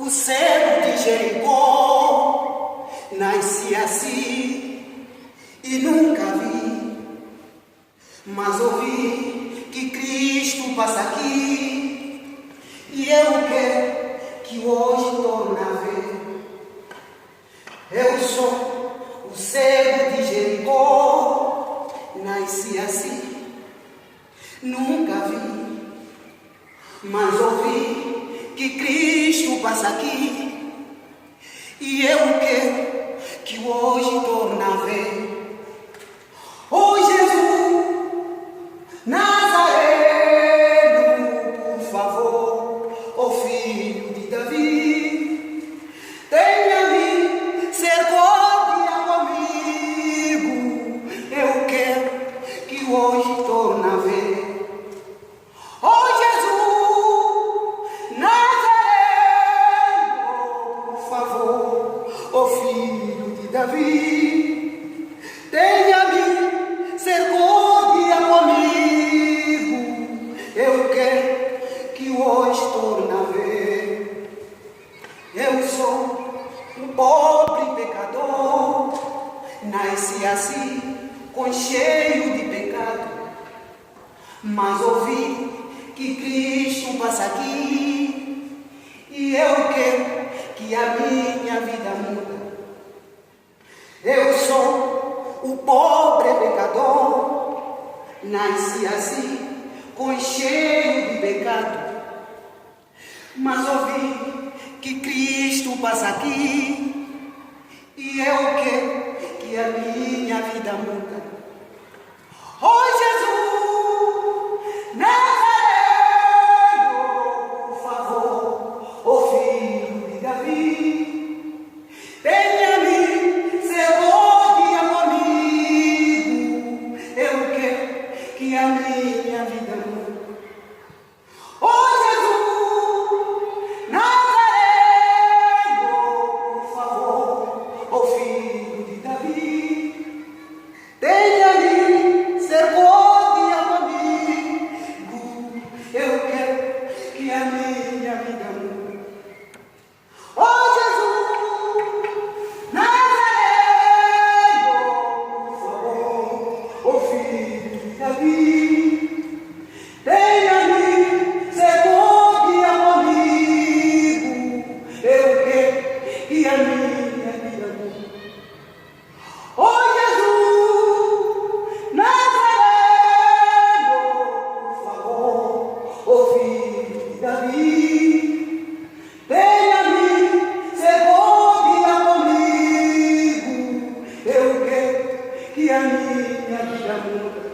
O cego de Jericó nasce assim e nunca vi, mas ouvi que Cristo passa aqui e eu quero que hoje torne a ver. Eu sou o cego de Jericó, nasci assim, nunca vi, mas ouvi que Cristo passa aqui e eu quero que hoje torne a ver. Oh Jesus Nazareno, por favor, oh filho de Davi, tenha misericórdia comigo, eu quero que hoje torne a ver. Oh Jesus Nazareno, por favor, oh filho de Davi, tenha misericórdia comigo, eu quero que hoje torne a ver. Eu sou um pobre pecador, nasci assim, com cheio de pecado, mas ouvi que Cristo passa aqui e eu quero que a minha vida muda. Eu sou o pobre pecador, nasci assim, com cheio de pecado, mas ouvi que Cristo passa aqui e eu quero que a minha vida muda. Oh Jesus Nazareno, por favor, oh filho de Davi, tenha misericórdia comigo, eu quero que a minha vida muda. Oh Jesus Nazareno, por favor, oh filho de Davi, tenha misericórdia comigo, eu quero que a minha vida mude. Oh Jesus Nazareno, por favor, oh filho de Davi, tenha misericórdia comigo, eu quero que a minha vida mude. Oh Jesus Nazareno, por favor, oh filho de Davi, tenha misericórdia comigo, eu quero que a minha vida mude.